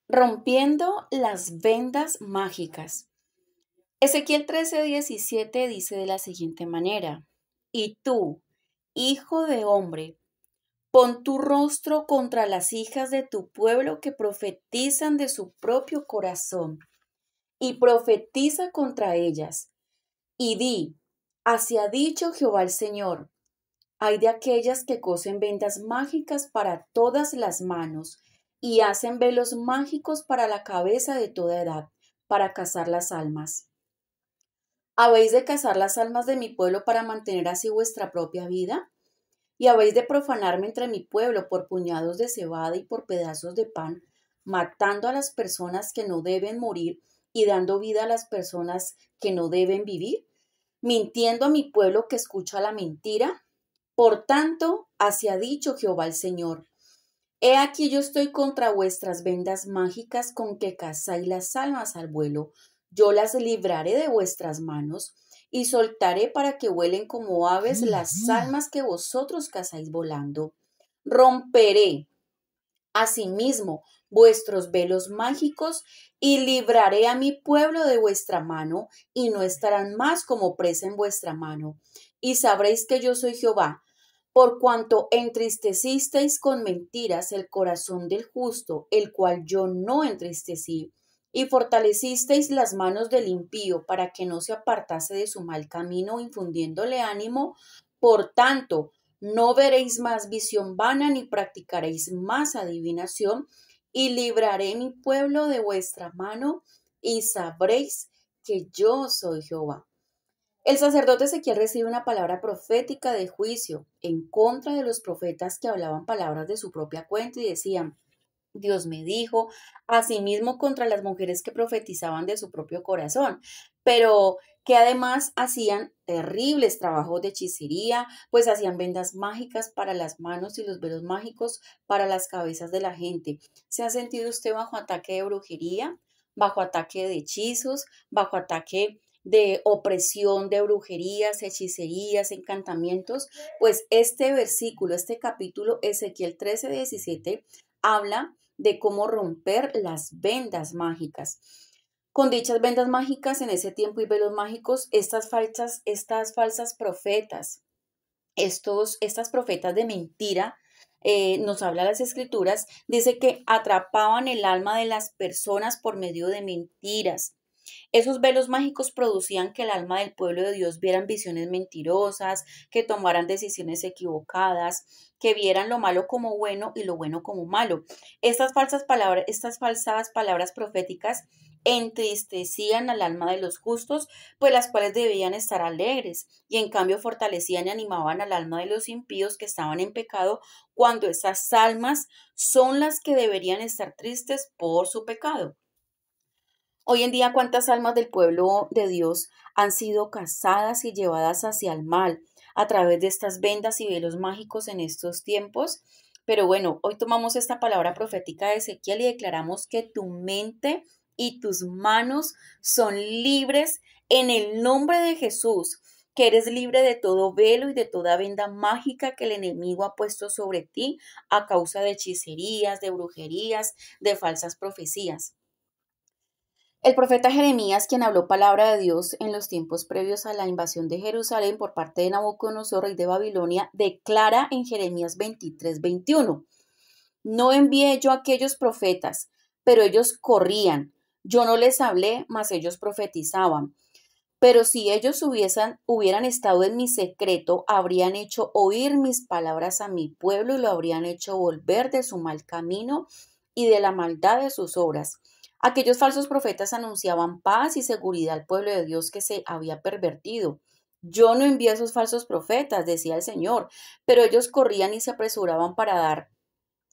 Rompiendo las vendas mágicas. Ezequiel 13:17 dice de la siguiente manera: Y tú, hijo de hombre, pon tu rostro contra las hijas de tu pueblo que profetizan de su propio corazón, y profetiza contra ellas, y di: Así ha dicho Jehová el Señor. Hay de aquellas que cosen vendas mágicas para todas las manos y hacen velos mágicos para la cabeza de toda edad, para cazar las almas. ¿Habéis de cazar las almas de mi pueblo para mantener así vuestra propia vida? ¿Y habéis de profanarme entre mi pueblo por puñados de cebada y por pedazos de pan, matando a las personas que no deben morir y dando vida a las personas que no deben vivir? ¿Mintiendo a mi pueblo que escucha la mentira? Por tanto, así ha dicho Jehová el Señor: He aquí yo estoy contra vuestras vendas mágicas con que cazáis las almas al vuelo. Yo las libraré de vuestras manos y soltaré para que vuelen como aves las almas que vosotros cazáis volando. Romperé asimismo vuestros velos mágicos y libraré a mi pueblo de vuestra mano y no estarán más como presa en vuestra mano. Y sabréis que yo soy Jehová, por cuanto entristecisteis con mentiras el corazón del justo, el cual yo no entristecí, y fortalecisteis las manos del impío para que no se apartase de su mal camino, infundiéndole ánimo. Por tanto, no veréis más visión vana ni practicaréis más adivinación, y libraré mi pueblo de vuestra mano, y sabréis que yo soy Jehová. El sacerdote Ezequiel recibe una palabra profética de juicio en contra de los profetas que hablaban palabras de su propia cuenta y decían: Dios me dijo, asimismo contra las mujeres que profetizaban de su propio corazón, pero que además hacían terribles trabajos de hechicería, pues hacían vendas mágicas para las manos y los velos mágicos para las cabezas de la gente. ¿Se ha sentido usted bajo ataque de brujería, bajo ataque de hechizos, bajo ataque de opresión de brujerías, hechicerías, encantamientos? Pues este versículo, este capítulo, Ezequiel 13:17, habla de cómo romper las vendas mágicas. Con dichas vendas mágicas en ese tiempo y velos mágicos, estas falsas profetas, estas profetas de mentira, nos habla las escrituras, dice que atrapaban el alma de las personas por medio de mentiras. Esos velos mágicos producían que el alma del pueblo de Dios vieran visiones mentirosas, que tomaran decisiones equivocadas, que vieran lo malo como bueno y lo bueno como malo. Estas falsas palabras proféticas entristecían al alma de los justos, pues las cuales debían estar alegres, y en cambio fortalecían y animaban al alma de los impíos que estaban en pecado, cuando esas almas son las que deberían estar tristes por su pecado. Hoy en día, ¿cuántas almas del pueblo de Dios han sido cazadas y llevadas hacia el mal a través de estas vendas y velos mágicos en estos tiempos? Pero bueno, hoy tomamos esta palabra profética de Ezequiel y declaramos que tu mente y tus manos son libres en el nombre de Jesús, que eres libre de todo velo y de toda venda mágica que el enemigo ha puesto sobre ti a causa de hechicerías, de brujerías, de falsas profecías. El profeta Jeremías, quien habló palabra de Dios en los tiempos previos a la invasión de Jerusalén por parte de Nabucodonosor, rey de Babilonia, declara en Jeremías 23:21: No envié yo a aquellos profetas, pero ellos corrían. Yo no les hablé, mas ellos profetizaban. Pero si ellos hubieran estado en mi secreto, habrían hecho oír mis palabras a mi pueblo y lo habrían hecho volver de su mal camino y de la maldad de sus obras. Aquellos falsos profetas anunciaban paz y seguridad al pueblo de Dios que se había pervertido. Yo no envié a esos falsos profetas, decía el Señor, pero ellos corrían y se apresuraban para dar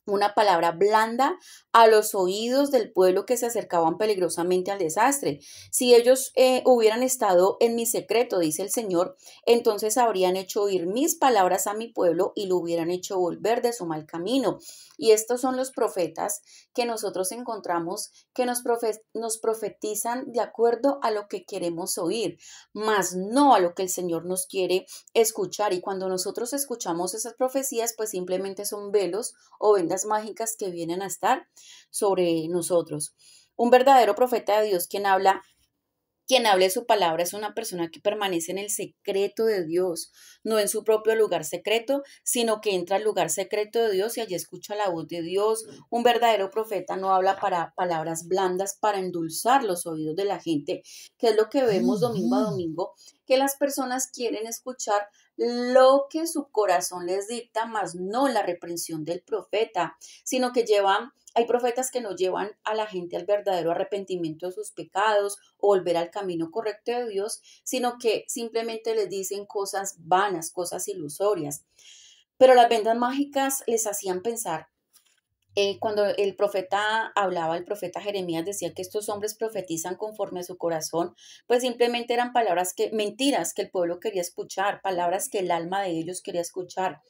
una palabra blanda a los oídos del pueblo que se acercaban peligrosamente al desastre. Si ellos hubieran estado en mi secreto, dice el Señor, entonces habrían hecho oír mis palabras a mi pueblo y lo hubieran hecho volver de su mal camino. Y estos son los profetas que nosotros encontramos que nos profetizan de acuerdo a lo que queremos oír, mas no a lo que el Señor nos quiere escuchar. Y cuando nosotros escuchamos esas profecías, pues simplemente son velos o vendas vendas mágicas que vienen a estar sobre nosotros. Un verdadero profeta de Dios, quien hable su palabra, es una persona que permanece en el secreto de Dios, no en su propio lugar secreto, sino que entra al lugar secreto de Dios y allí escucha la voz de Dios. Un verdadero profeta no habla para palabras blandas para endulzar los oídos de la gente, que es lo que vemos domingo a domingo, que las personas quieren escuchar lo que su corazón les dicta, más no la reprensión del profeta, sino que hay profetas que no llevan a la gente al verdadero arrepentimiento de sus pecados o volver al camino correcto de Dios, sino que simplemente les dicen cosas vanas, cosas ilusorias. Pero las vendas mágicas les hacían pensar, cuando el profeta hablaba, el profeta Jeremías decía que estos hombres profetizan conforme a su corazón, pues simplemente eran mentiras que el pueblo quería escuchar, palabras que el alma de ellos quería escuchar.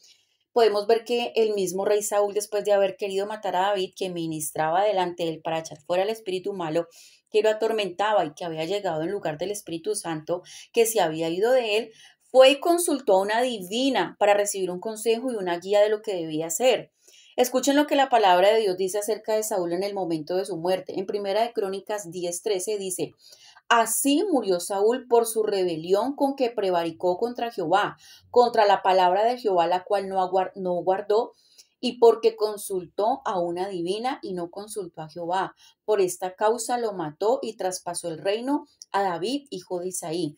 Podemos ver que el mismo rey Saúl, después de haber querido matar a David, que ministraba delante de él para echar fuera el espíritu malo, que lo atormentaba y que había llegado en lugar del Espíritu Santo, que se había ido de él, fue y consultó a una divina para recibir un consejo y una guía de lo que debía hacer. Escuchen lo que la palabra de Dios dice acerca de Saúl en el momento de su muerte. En Primera de Crónicas 10:13 dice: Así murió Saúl por su rebelión con que prevaricó contra Jehová, contra la palabra de Jehová, la cual no guardó, y porque consultó a una divina y no consultó a Jehová. Por esta causa lo mató y traspasó el reino a David, hijo de Isaí.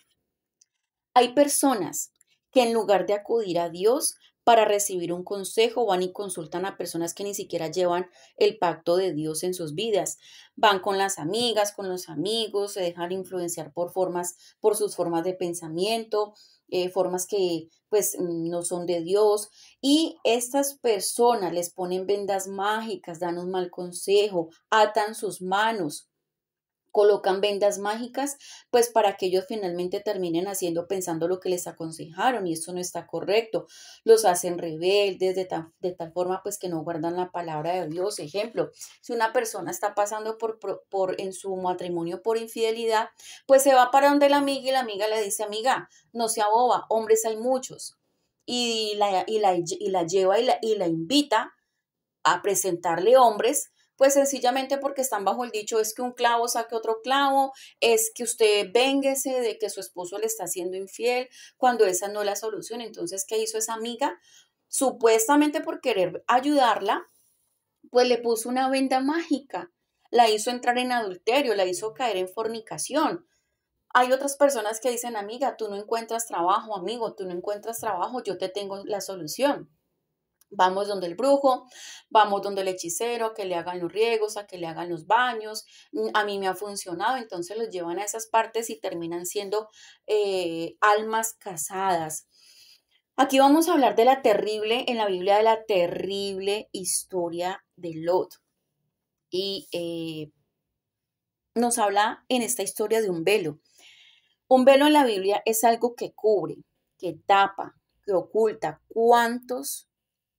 Hay personas que en lugar de acudir a Dios para recibir un consejo, van y consultan a personas que ni siquiera llevan el pacto de Dios en sus vidas. Van con las amigas, con los amigos, se dejan influenciar por sus formas de pensamiento, formas que pues no son de Dios. Y estas personas les ponen vendas mágicas, dan un mal consejo, atan sus manos, colocan vendas mágicas, pues para que ellos finalmente terminen haciendo, pensando lo que les aconsejaron, y eso no está correcto. Los hacen rebeldes de tal forma pues que no guardan la palabra de Dios. Ejemplo, si una persona está pasando en su matrimonio por infidelidad, pues se va para donde la amiga y la amiga le dice: amiga, no sea boba, hombres hay muchos. Y la lleva y la invita a presentarle hombres, pues sencillamente porque están bajo el dicho: es que un clavo saque otro clavo, es que usted vénguese de que su esposo le está siendo infiel, cuando esa no es la solución. Entonces, ¿qué hizo esa amiga? Supuestamente por querer ayudarla, pues le puso una venda mágica, la hizo entrar en adulterio, la hizo caer en fornicación. Hay otras personas que dicen: amiga, tú no encuentras trabajo, amigo, tú no encuentras trabajo, yo te tengo la solución. Vamos donde el brujo, vamos donde el hechicero, a que le hagan los riegos, a que le hagan los baños. A mí me ha funcionado. Entonces los llevan a esas partes y terminan siendo almas casadas. Aquí vamos a hablar en la Biblia, de la terrible historia de Lot. Y nos habla en esta historia de un velo. Un velo en la Biblia es algo que cubre, que tapa, que oculta. ¿Cuántos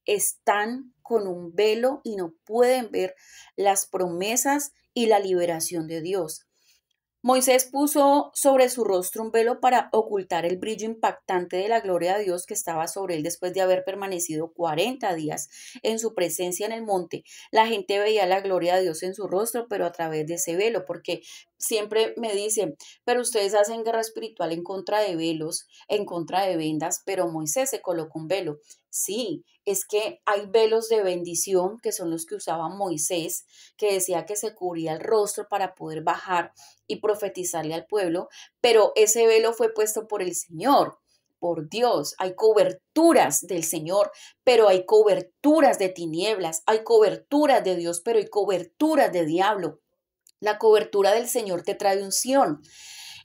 están con un velo y no pueden ver las promesas y la liberación de Dios? Moisés puso sobre su rostro un velo para ocultar el brillo impactante de la gloria de Dios que estaba sobre él después de haber permanecido 40 días en su presencia en el monte. La gente veía la gloria de Dios en su rostro, pero a través de ese velo, porque siempre me dicen: pero ustedes hacen guerra espiritual en contra de velos, en contra de vendas, pero Moisés se colocó un velo. Sí, es que hay velos de bendición que son los que usaba Moisés, que decía que se cubría el rostro para poder bajar y profetizarle al pueblo, pero ese velo fue puesto por el Señor, por Dios. Hay coberturas del Señor, pero hay coberturas de tinieblas, hay coberturas de Dios, pero hay coberturas de diablo. La cobertura del Señor te trae unción.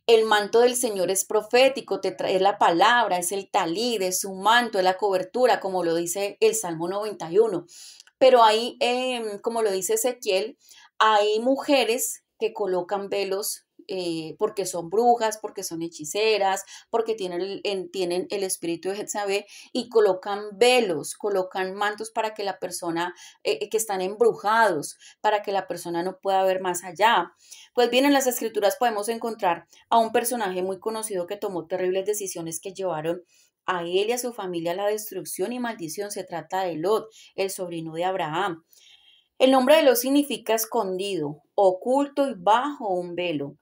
El manto del Señor es profético, te trae la palabra, es el talid, es su manto, es la cobertura, como lo dice el Salmo 91. Pero hay, como lo dice Ezequiel, hay mujeres que colocan velos porque son brujas, porque son hechiceras, porque tienen el espíritu de Jezabel, y colocan velos, colocan mantos para que la persona, que están embrujados, para que la persona no pueda ver más allá. Pues bien, en las escrituras podemos encontrar a un personaje muy conocido que tomó terribles decisiones que llevaron a él y a su familia la destrucción y maldición. Se trata de Lot, el sobrino de Abraham. El nombre de Lot significa escondido, oculto y bajo un velo.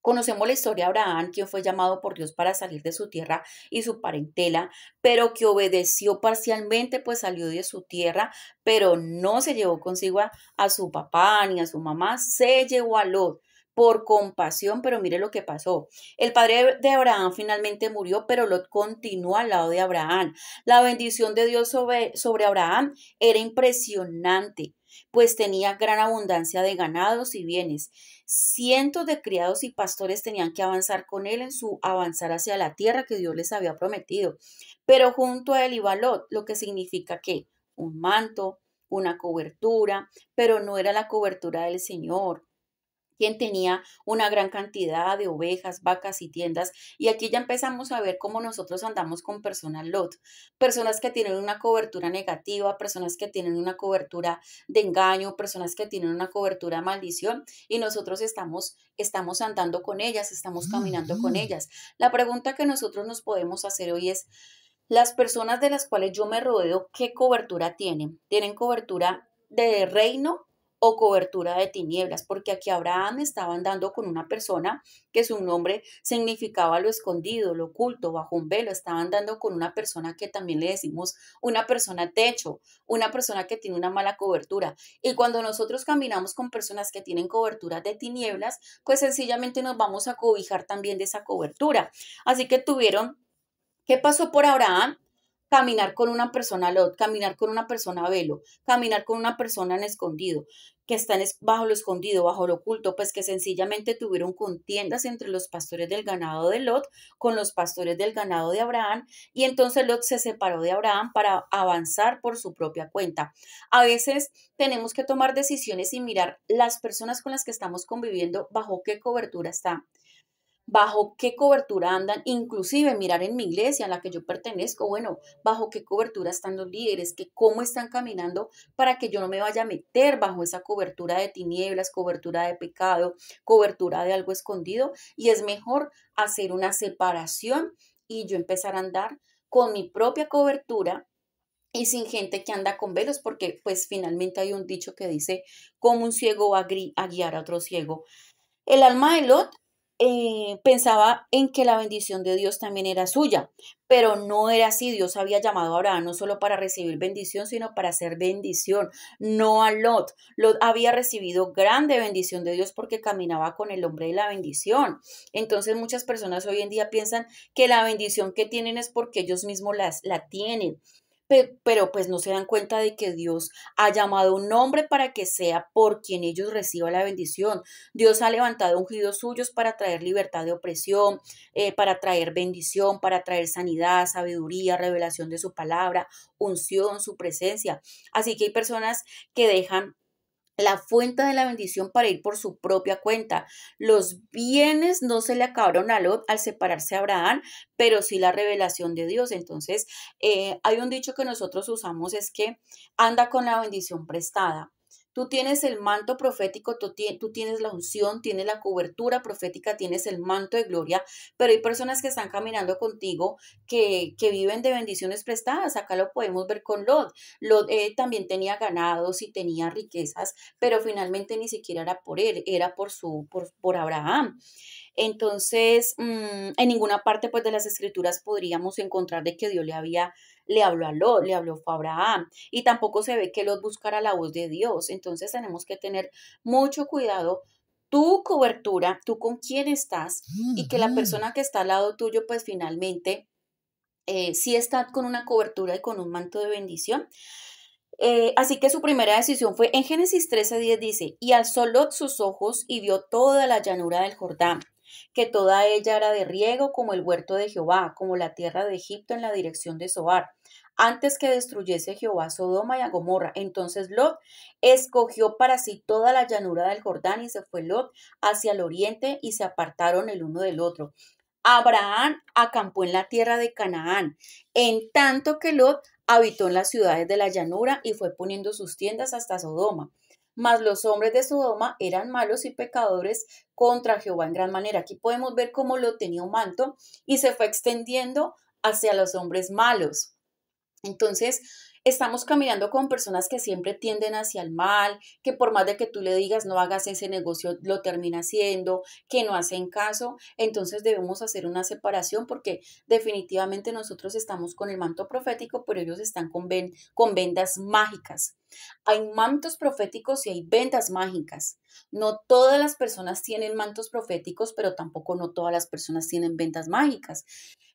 Conocemos la historia de Abraham, quien fue llamado por Dios para salir de su tierra y su parentela, pero que obedeció parcialmente, pues salió de su tierra, pero no se llevó consigo a su papá ni a su mamá, se llevó a Lot por compasión, pero mire lo que pasó. El padre de Abraham finalmente murió, pero Lot continuó al lado de Abraham. La bendición de Dios sobre Abraham era impresionante, pues tenía gran abundancia de ganados y bienes. Cientos de criados y pastores tenían que avanzar con él en su avanzar hacia la tierra que Dios les había prometido. Pero junto a él iba Lot, lo que significa que un manto, una cobertura, pero no era la cobertura del Señor, quien tenía una gran cantidad de ovejas, vacas y tiendas. Y aquí ya empezamos a ver cómo nosotros andamos con personas Lot, personas que tienen una cobertura negativa, personas que tienen una cobertura de engaño, personas que tienen una cobertura de maldición, y nosotros estamos andando con ellas, estamos caminando con ellas. La pregunta que nosotros nos podemos hacer hoy es, las personas de las cuales yo me rodeo, ¿qué cobertura tienen? ¿Tienen cobertura de reino o cobertura de tinieblas? Porque aquí Abraham estaba andando con una persona que su nombre significaba lo escondido, lo oculto, bajo un velo. Estaba andando con una persona que también le decimos una persona techo, una persona que tiene una mala cobertura. Y cuando nosotros caminamos con personas que tienen cobertura de tinieblas, pues sencillamente nos vamos a cobijar también de esa cobertura. Así que ¿qué pasó por Abraham? Caminar con una persona Lot, caminar con una persona velo, caminar con una persona en escondido, que están bajo lo escondido, bajo lo oculto, pues que sencillamente tuvieron contiendas entre los pastores del ganado de Lot con los pastores del ganado de Abraham, y entonces Lot se separó de Abraham para avanzar por su propia cuenta. A veces tenemos que tomar decisiones y mirar las personas con las que estamos conviviendo, bajo qué cobertura está, bajo qué cobertura andan, inclusive mirar en mi iglesia a la que yo pertenezco, bueno, bajo qué cobertura están los líderes, que cómo están caminando para que yo no me vaya a meter bajo esa cobertura de tinieblas, cobertura de pecado, cobertura de algo escondido, y es mejor hacer una separación y yo empezar a andar con mi propia cobertura y sin gente que anda con velos, porque pues finalmente hay un dicho que dice, como un ciego va a guiar a otro ciego. El alma de Lot pensaba en que la bendición de Dios también era suya, pero no era así. Dios había llamado a Abraham no solo para recibir bendición, sino para hacer bendición, no a Lot. Lot había recibido grande bendición de Dios porque caminaba con el hombre de la bendición. Entonces muchas personas hoy en día piensan que la bendición que tienen es porque ellos mismos la tienen. Pero pues no se dan cuenta de que Dios ha llamado un hombre para que sea por quien ellos reciban la bendición. Dios ha levantado ungidos suyos para traer libertad de opresión, para traer bendición, para traer sanidad, sabiduría, revelación de su palabra, unción, su presencia. Así que hay personas que dejan la fuente de la bendición para ir por su propia cuenta. Los bienes no se le acabaron a Lot al separarse de Abraham, pero sí la revelación de Dios. Entonces, hay un dicho que nosotros usamos, es que anda con la bendición prestada. Tú tienes el manto profético, tú tienes la unción, tienes la cobertura profética, tienes el manto de gloria, pero hay personas que están caminando contigo que viven de bendiciones prestadas. Acá lo podemos ver con Lot. Lot también tenía ganados y tenía riquezas, pero finalmente ni siquiera era por él, era por Abraham. Entonces, en ninguna parte pues de las escrituras podríamos encontrar de que Dios le habló a Lot, le habló fue a Abraham, y tampoco se ve que Lot buscara la voz de Dios. Entonces tenemos que tener mucho cuidado tu cobertura, tú con quién estás, y que la persona que está al lado tuyo pues finalmente sí está con una cobertura y con un manto de bendición. Así que su primera decisión fue, en Génesis 13:10 dice, y alzó Lot sus ojos y vio toda la llanura del Jordán, que toda ella era de riego como el huerto de Jehová, como la tierra de Egipto en la dirección de Zoar, antes que destruyese Jehová a Sodoma y a Gomorra. Entonces Lot escogió para sí toda la llanura del Jordán y se fue Lot hacia el oriente y se apartaron el uno del otro. Abraham acampó en la tierra de Canaán, en tanto que Lot habitó en las ciudades de la llanura y fue poniendo sus tiendas hasta Sodoma. Mas los hombres de Sodoma eran malos y pecadores contra Jehová en gran manera. Aquí podemos ver cómo Lot tenía un manto y se fue extendiendo hacia los hombres malos. Entonces, estamos caminando con personas que siempre tienden hacia el mal, que por más de que tú le digas no hagas ese negocio, lo termina haciendo, que no hacen caso. Entonces debemos hacer una separación porque definitivamente nosotros estamos con el manto profético, pero ellos están con vendas mágicas. Hay mantos proféticos y hay vendas mágicas. No todas las personas tienen mantos proféticos, pero tampoco no todas las personas tienen vendas mágicas.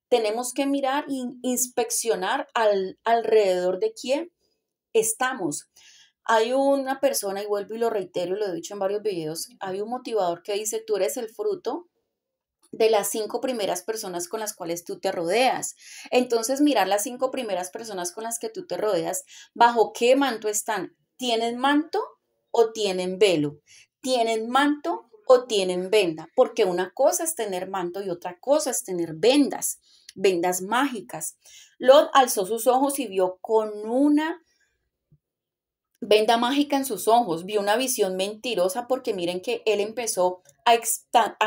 Tenemos que mirar e inspeccionar alrededor de quién estamos. Hay una persona, y vuelvo y lo reitero y lo he dicho en varios videos, hay un motivador que dice, tú eres el fruto de las 5 primeras personas con las cuales tú te rodeas. Entonces, mirar las 5 primeras personas con las que tú te rodeas, bajo qué manto están. ¿Tienen manto o tienen velo? ¿Tienen manto o tienen venda? Porque una cosa es tener manto y otra cosa es tener vendas, vendas mágicas. Lot alzó sus ojos y vio con una venda mágica en sus ojos, vio una visión mentirosa porque miren que él empezó a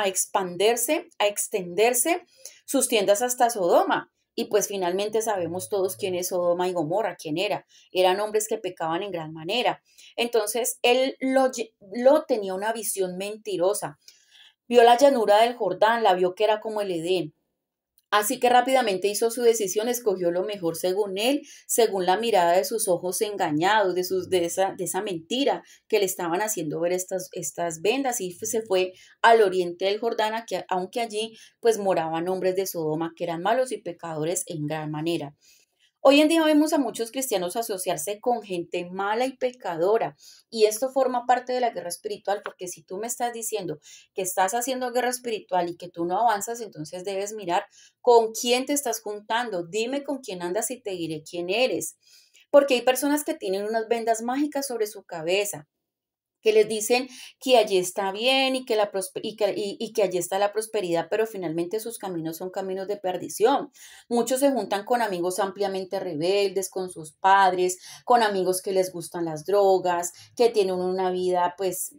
expandirse, a extenderse sus tiendas hasta Sodoma. Y pues finalmente sabemos todos quién es Sodoma y Gomorra, quién era. Eran hombres que pecaban en gran manera. Entonces él lo tenía una visión mentirosa. Vio la llanura del Jordán, la vio que era como el Edén. Así que rápidamente hizo su decisión, escogió lo mejor según él, según la mirada de sus ojos engañados, de esa mentira que le estaban haciendo ver estas vendas, y se fue al oriente del Jordán, aunque allí pues moraban hombres de Sodoma que eran malos y pecadores en gran manera. Hoy en día vemos a muchos cristianos asociarse con gente mala y pecadora, y esto forma parte de la guerra espiritual, porque si tú me estás diciendo que estás haciendo guerra espiritual y que tú no avanzas, entonces debes mirar con quién te estás juntando. Dime con quién andas y te diré quién eres. Porque hay personas que tienen unas vendas mágicas sobre su cabeza, que les dicen que allí está bien y que allí está la prosperidad, pero finalmente sus caminos son caminos de perdición. Muchos se juntan con amigos ampliamente rebeldes, con sus padres, con amigos que les gustan las drogas, que tienen una vida pues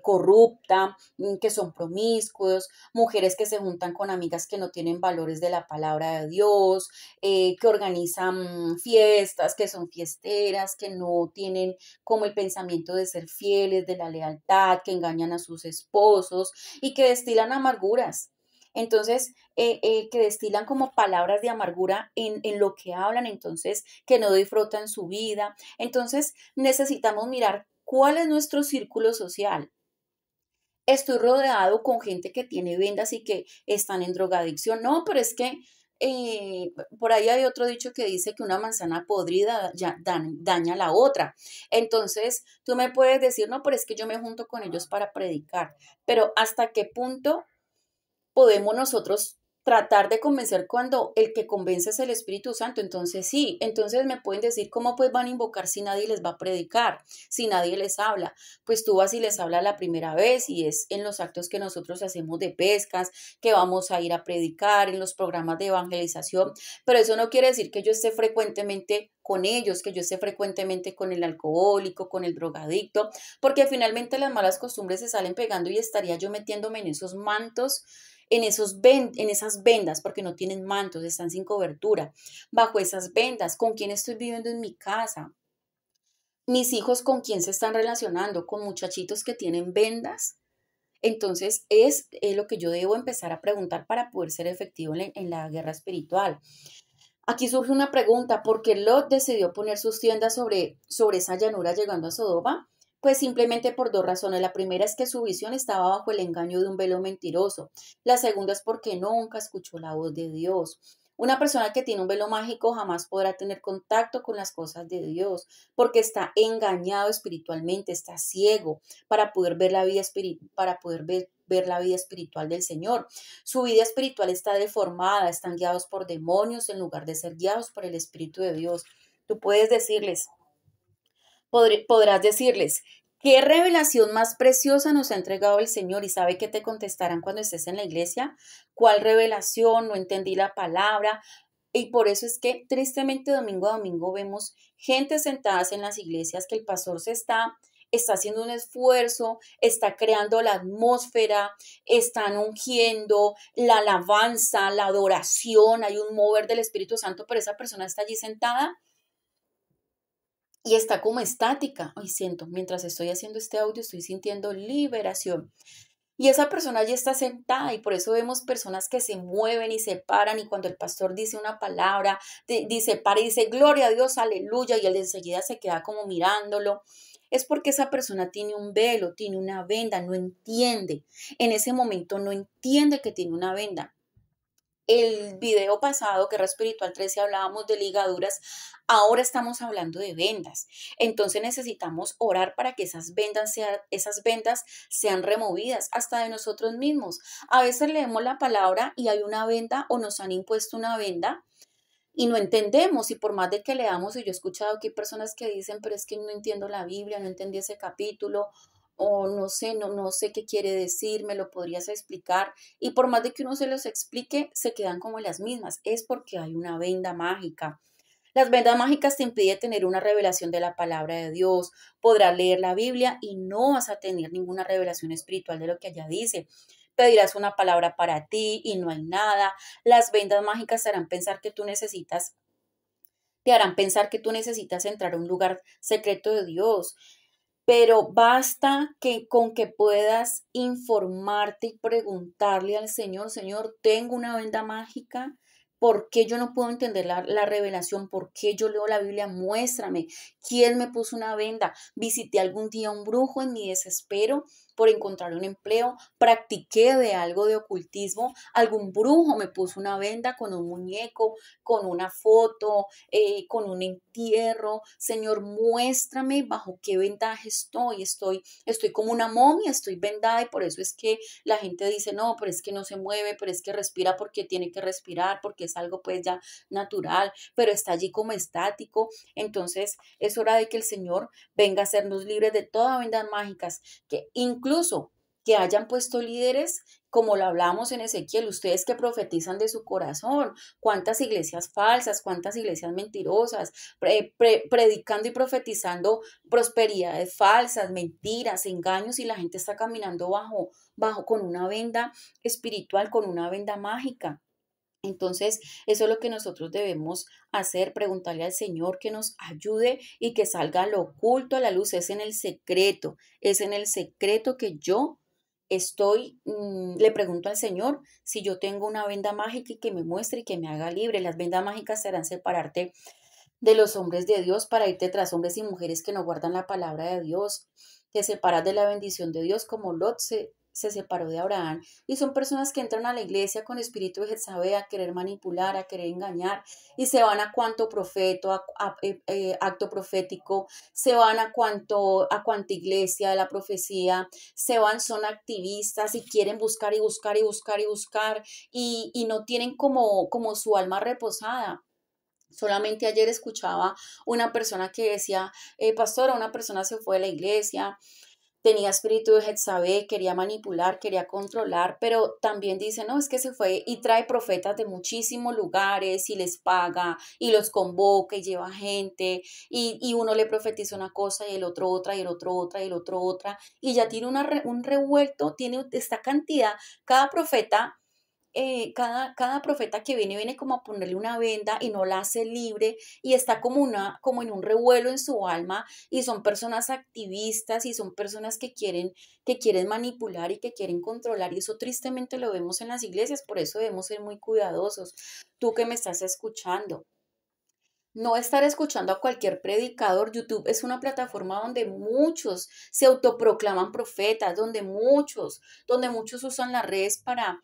corrupta, que son promiscuos, mujeres que se juntan con amigas que no tienen valores de la palabra de Dios, que organizan fiestas, que son fiesteras, que no tienen como el pensamiento de ser fieles, de la lealtad, que engañan a sus esposos y que destilan amarguras. Entonces, que destilan como palabras de amargura en lo que hablan, entonces, que no disfrutan su vida. Entonces, necesitamos mirar cuál es nuestro círculo social. Estoy rodeado con gente que tiene vendas y que están en drogadicción. No, pero es que por ahí hay otro dicho que dice que una manzana podrida daña a la otra. Entonces, tú me puedes decir, no, pero es que yo me junto con ellos para predicar, pero ¿hasta qué punto podemos nosotros tratar de convencer cuando el que convence es el Espíritu Santo? Entonces sí, entonces me pueden decir cómo pues van a invocar si nadie les va a predicar, si nadie les habla. Pues tú vas y les hablas la primera vez y es en los actos que nosotros hacemos de pescas, que vamos a ir a predicar, en los programas de evangelización, pero eso no quiere decir que yo esté frecuentemente con ellos, que yo esté frecuentemente con el alcohólico, con el drogadicto, porque finalmente las malas costumbres se salen pegando y estaría yo metiéndome en esos mantos, en esas vendas, porque no tienen mantos, están sin cobertura. Bajo esas vendas, ¿con quién estoy viviendo en mi casa? Mis hijos, ¿con quién se están relacionando? ¿Con muchachitos que tienen vendas? Entonces es lo que yo debo empezar a preguntar para poder ser efectivo en la guerra espiritual. Aquí surge una pregunta: ¿por qué Lot decidió poner sus tiendas sobre esa llanura llegando a Sodoma? Pues simplemente por 2 razones. La primera es que su visión estaba bajo el engaño de un velo mentiroso. La segunda es porque nunca escuchó la voz de Dios. Una persona que tiene un velo mágico jamás podrá tener contacto con las cosas de Dios, porque está engañado espiritualmente, está ciego para poder ver la vida para poder ver la vida espiritual del Señor. Su vida espiritual está deformada, están guiados por demonios en lugar de ser guiados por el Espíritu de Dios. Tú puedes decirles, podrás decirles, ¿qué revelación más preciosa nos ha entregado el Señor? ¿Y sabe qué te contestarán cuando estés en la iglesia? ¿Cuál revelación? No entendí la palabra. Y por eso es que tristemente domingo a domingo vemos gente sentadas en las iglesias que el pastor se está está haciendo un esfuerzo, está creando la atmósfera, están ungiendo la alabanza, la adoración, hay un mover del Espíritu Santo, pero esa persona está allí sentada y está como estática. Ay, siento, mientras estoy haciendo este audio, estoy sintiendo liberación. Y esa persona ya está sentada y por eso vemos personas que se mueven y se paran y cuando el pastor dice una palabra, dice, para y dice, gloria a Dios, aleluya, y él enseguida se queda como mirándolo. Es porque esa persona tiene un velo, tiene una venda, no entiende. En ese momento no entiende que tiene una venda. El video pasado, que era Espiritual 13, hablábamos de ligaduras, ahora estamos hablando de vendas. Entonces necesitamos orar para que esas vendas sean removidas hasta de nosotros mismos. A veces leemos la palabra y hay una venda o nos han impuesto una venda y no entendemos y por más de que leamos, y yo he escuchado que hay personas que dicen, pero es que no entiendo la Biblia, no entendí ese capítulo, o no sé, no sé qué quiere decir, me lo podrías explicar, y por más de que uno se los explique, se quedan como las mismas, es porque hay una venda mágica. Las vendas mágicas te impiden tener una revelación de la palabra de Dios, podrás leer la Biblia y no vas a tener ninguna revelación espiritual de lo que allá dice. Pedirás una palabra para ti y no hay nada. Las vendas mágicas te harán pensar que tú necesitas entrar a un lugar secreto de Dios, pero basta que con que puedas informarte y preguntarle al Señor, Señor, tengo una venda mágica. ¿Por qué yo no puedo entender la revelación? ¿Por qué yo leo la Biblia? Muéstrame. ¿Quién me puso una venda? ¿Visité algún día a un brujo en mi desespero por encontrar un empleo? ¿Practiqué de algo de ocultismo? ¿Algún brujo me puso una venda con un muñeco, con una foto, con un entierro? Señor, muéstrame bajo qué vendaje estoy como una momia, estoy vendada y por eso es que la gente dice, no, pero es que no se mueve, pero es que respira porque tiene que respirar, porque es algo pues ya natural, pero está allí como estático. Entonces es hora de que el Señor venga a hacernos libres de todas vendas mágicas, que incluso que hayan puesto líderes, como lo hablamos en Ezequiel, ustedes que profetizan de su corazón, cuántas iglesias falsas, cuántas iglesias mentirosas, predicando y profetizando prosperidades falsas, mentiras, engaños y la gente está caminando bajo con una venda espiritual, con una venda mágica. Entonces, eso es lo que nosotros debemos hacer, preguntarle al Señor que nos ayude y que salga lo oculto a la luz. Es en el secreto que yo le pregunto al Señor si yo tengo una venda mágica y que me muestre y que me haga libre. Las vendas mágicas serán separarte de los hombres de Dios para irte tras hombres y mujeres que no guardan la palabra de Dios. Te separas de la bendición de Dios como Lot se separó de Abraham. Y son personas que entran a la iglesia con espíritu de Jezabel a querer manipular, a querer engañar y se van a cuanto profeto, acto profético, se van a cuanta iglesia de la profecía, se van, son activistas y quieren buscar y buscar y buscar y buscar y no tienen como su alma reposada. Solamente ayer escuchaba una persona que decía, pastora, una persona se fue de la iglesia, tenía espíritu de Jezabel, quería manipular, quería controlar, pero también dice, no, es que se fue y trae profetas de muchísimos lugares y les paga y los convoca y lleva gente y uno le profetiza una cosa y el otro otra y el otro otra y el otro otra y ya tiene un revuelto, tiene esta cantidad, cada profeta cada profeta que viene como a ponerle una venda y no la hace libre y está como en un revuelo en su alma y son personas activistas y son personas que quieren manipular y que quieren controlar y eso tristemente lo vemos en las iglesias, por eso debemos ser muy cuidadosos. Tú que me estás escuchando. No estar escuchando a cualquier predicador. YouTube es una plataforma donde muchos se autoproclaman profetas, donde muchos usan las redes para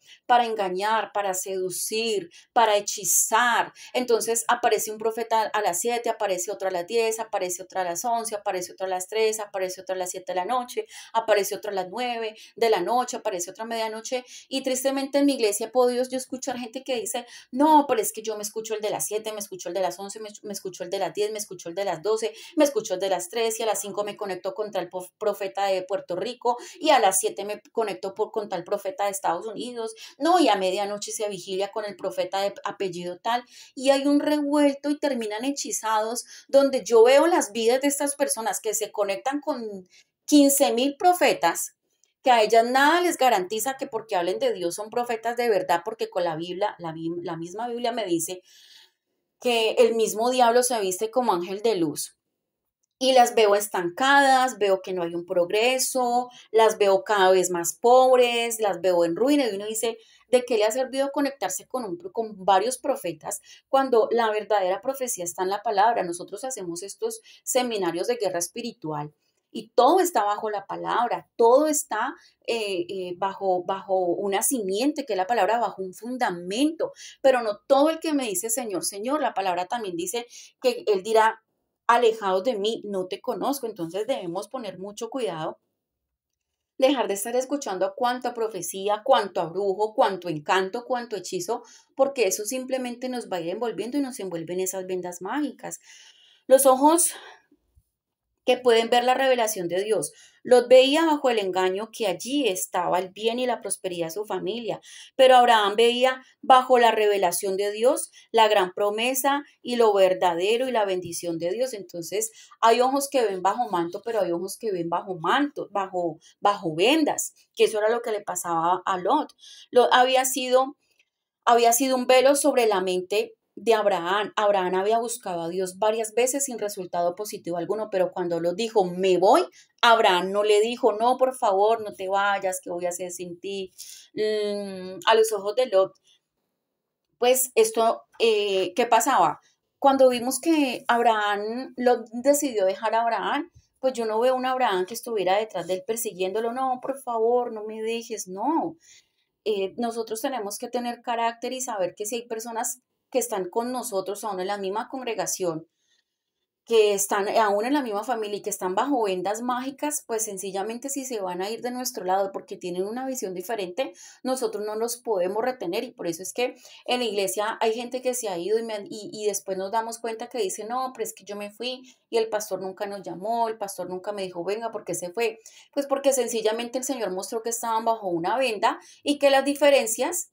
engañar, para seducir, para hechizar. Entonces aparece un profeta a las 7, aparece otro a las 10, aparece otro a las 11, aparece otro a las 3, aparece otro a las 7 de la noche, aparece otro a las 9 de la noche, aparece otra a medianoche. Y tristemente en mi iglesia he podido yo escuchar gente que dice, no, pero es que yo me escucho el de las 7, me escucho el de las 11, me escucho el de las 10, me escucho el de las 12, me escucho el de las 3 y a las 5 me conecto contra el profeta de Puerto Rico y a las 7 me conecto contra el profeta de Estados Unidos, no, y a medianoche se vigilia con el profeta de apellido tal y hay un revuelto y terminan hechizados donde yo veo las vidas de estas personas que se conectan 15.000 profetas que a ellas nada les garantiza que porque hablen de Dios son profetas de verdad, porque con la Biblia, la misma Biblia me dice que el mismo diablo se viste como ángel de luz. Y las veo estancadas, veo que no hay un progreso, las veo cada vez más pobres, las veo en ruina. Y uno dice, ¿de qué le ha servido conectarse con varios profetas cuando la verdadera profecía está en la palabra? Nosotros hacemos estos seminarios de guerra espiritual y todo está bajo la palabra, todo está bajo una simiente, que es la palabra, bajo un fundamento, pero no todo el que me dice Señor, Señor, la palabra también dice que Él dirá, alejados de mí, no te conozco. Entonces debemos poner mucho cuidado, dejar de estar escuchando cuánta profecía, cuánto abrujo, cuánto encanto, cuánto hechizo, porque eso simplemente nos va a ir envolviendo y nos envuelven esas vendas mágicas. Los ojos que pueden ver la revelación de Dios. Los veía bajo el engaño que allí estaba el bien y la prosperidad de su familia, pero Abraham veía bajo la revelación de Dios la gran promesa y lo verdadero y la bendición de Dios. Entonces, hay ojos que ven bajo manto, pero hay ojos que ven bajo manto, bajo vendas, que eso era lo que le pasaba a Lot. Lot había sido un velo sobre la mente de Abraham. Abraham había buscado a Dios varias veces sin resultado positivo alguno, pero cuando lo dijo, me voy, Abraham no le dijo, no, por favor, no te vayas, ¿qué voy a hacer sin ti? A los ojos de Lot, pues esto, ¿qué pasaba? Cuando vimos que Abraham, Lot decidió dejar a Abraham, pues yo no veo un Abraham que estuviera detrás de él persiguiéndolo, no, por favor, no me dejes, no. Nosotros tenemos que tener carácter y saber que si hay personas que están con nosotros aún en la misma congregación, que están aún en la misma familia y que están bajo vendas mágicas, pues sencillamente si se van a ir de nuestro lado porque tienen una visión diferente, nosotros no los podemos retener y por eso es que en la iglesia hay gente que se ha ido y después nos damos cuenta que dice, no, pero es que yo me fui y el pastor nunca nos llamó, el pastor nunca me dijo, venga, ¿por qué se fue? Pues porque sencillamente el Señor mostró que estaban bajo una venda y que las diferencias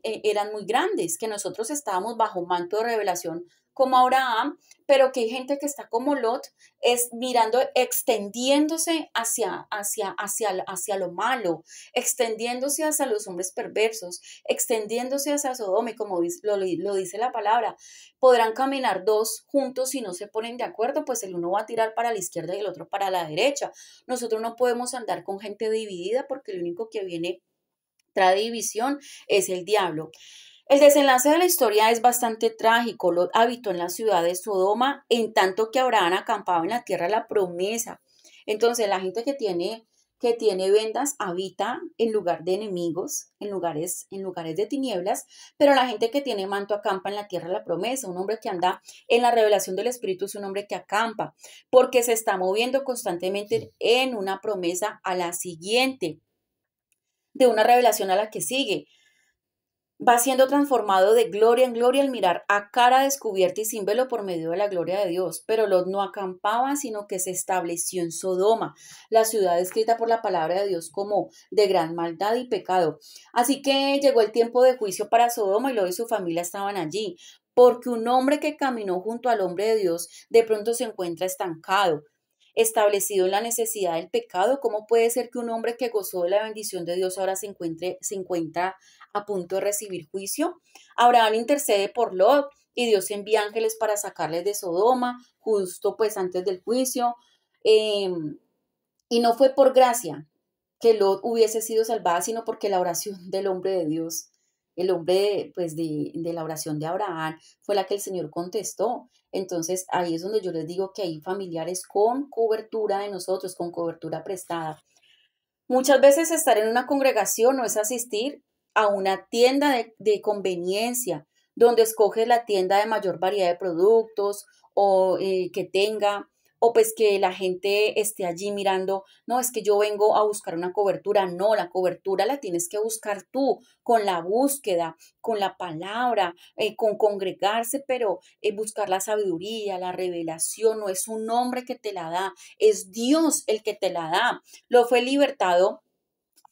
eran muy grandes, que nosotros estábamos bajo manto de revelación como Abraham, pero que hay gente que está como Lot, es mirando, extendiéndose hacia lo malo, extendiéndose hacia los hombres perversos, extendiéndose hacia Sodoma, y como lo dice la palabra, podrán caminar dos juntos si no se ponen de acuerdo, pues el uno va a tirar para la izquierda y el otro para la derecha. Nosotros no podemos andar con gente dividida porque el único que viene trae división es el diablo. El desenlace de la historia es bastante trágico. Lot habitó en la ciudad de Sodoma, en tanto que Abraham acampaba en la tierra de la promesa. Entonces, la gente que tiene vendas habita en lugar de enemigos, en lugares de tinieblas, pero la gente que tiene manto acampa en la tierra de la promesa. Un hombre que anda en la revelación del Espíritu es un hombre que acampa, porque se está moviendo constantemente en una promesa a la siguiente, de una revelación a la que sigue. Va siendo transformado de gloria en gloria al mirar a cara descubierta y sin velo por medio de la gloria de Dios. Pero Lot no acampaba, sino que se estableció en Sodoma, la ciudad escrita por la palabra de Dios como de gran maldad y pecado. Así que llegó el tiempo de juicio para Sodoma y Lot y su familia estaban allí, porque un hombre que caminó junto al hombre de Dios de pronto se encuentra estancado, establecido en la necesidad del pecado. ¿Cómo puede ser que un hombre que gozó de la bendición de Dios ahora se encuentra a punto de recibir juicio? Abraham intercede por Lot y Dios envía ángeles para sacarles de Sodoma justo pues antes del juicio. Eh, y no fue por gracia que Lot hubiese sido salvada, sino porque la oración del hombre de Dios, el hombre pues de la oración de Abraham, fue la que el Señor contestó. Entonces ahí es donde yo les digo que hay familiares con cobertura de nosotros, con cobertura prestada. Muchas veces estar en una congregación no es asistir a una tienda de conveniencia, donde escoges la tienda de mayor variedad de productos o que tenga, o pues que la gente esté allí mirando, no, es que yo vengo a buscar una cobertura. No, la cobertura la tienes que buscar tú, con la búsqueda, con la palabra, con congregarse, pero buscar la sabiduría, la revelación. No es un hombre que te la da, es Dios el que te la da. Lo fue libertado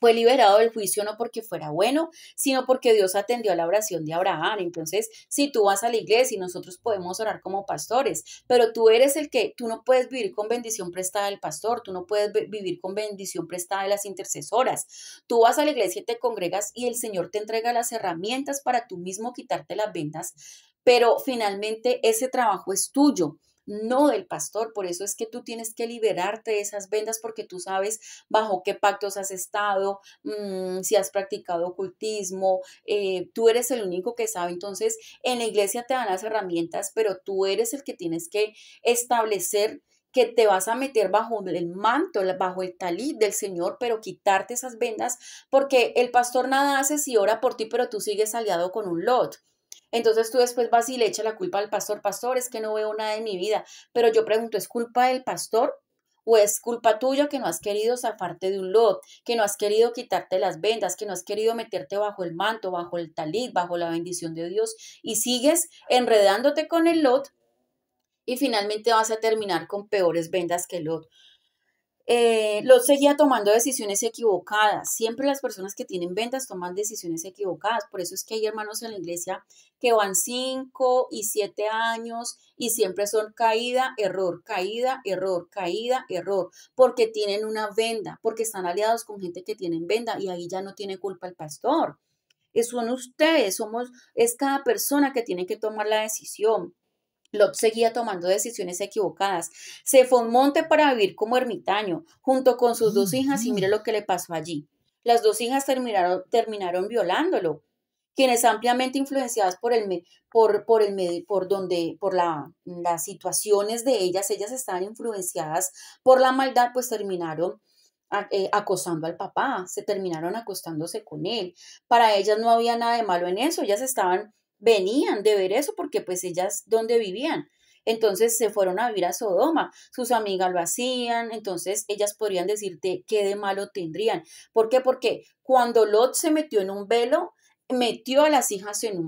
Fue liberado del juicio no porque fuera bueno, sino porque Dios atendió a la oración de Abraham. Entonces, si tú vas a la iglesia y nosotros podemos orar como pastores, pero tú eres el que, tú no puedes vivir con bendición prestada del pastor, tú no puedes vivir con bendición prestada de las intercesoras. Tú vas a la iglesia y te congregas y el Señor te entrega las herramientas para tú mismo quitarte las vendas, pero finalmente ese trabajo es tuyo, no del pastor. Por eso es que tú tienes que liberarte de esas vendas porque tú sabes bajo qué pactos has estado, si has practicado ocultismo, tú eres el único que sabe. Entonces, en la iglesia te dan las herramientas, pero tú eres el que tienes que establecer que te vas a meter bajo el manto, bajo el talit del Señor, pero quitarte esas vendas, porque el pastor nada hace si ora por ti, pero tú sigues aliado con un Lot. Entonces tú después vas y le echas la culpa al pastor. Pastor, es que no veo nada en mi vida. Pero yo pregunto, ¿es culpa del pastor o es culpa tuya que no has querido zafarte de un Lot, que no has querido quitarte las vendas, que no has querido meterte bajo el manto, bajo el talit, bajo la bendición de Dios y sigues enredándote con el Lot y finalmente vas a terminar con peores vendas que Lot? Lot seguía tomando decisiones equivocadas. Siempre las personas que tienen ventas toman decisiones equivocadas. Por eso es que hay hermanos en la iglesia que van 5 y 7 años y siempre son caída, error, caída, error, caída, error, porque tienen una venda, porque están aliados con gente que tienen venda y ahí ya no tiene culpa el pastor. Son ustedes, es cada persona que tiene que tomar la decisión. Lot seguía tomando decisiones equivocadas. Se fue a un monte para vivir como ermitaño, junto con sus dos hijas, y mire lo que le pasó allí. Las dos hijas terminaron violándolo, quienes ampliamente influenciadas por las situaciones de ellas estaban influenciadas por la maldad, pues terminaron acosando al papá, se terminaron acostándose con él. Para ellas no había nada de malo en eso, venían de ver eso porque pues ellas, ¿dónde vivían? Entonces se fueron a vivir a Sodoma, sus amigas lo hacían, entonces ellas podrían decirte qué de malo tendrían. ¿Por qué? Porque cuando Lot se metió en un velo, metió a las hijas en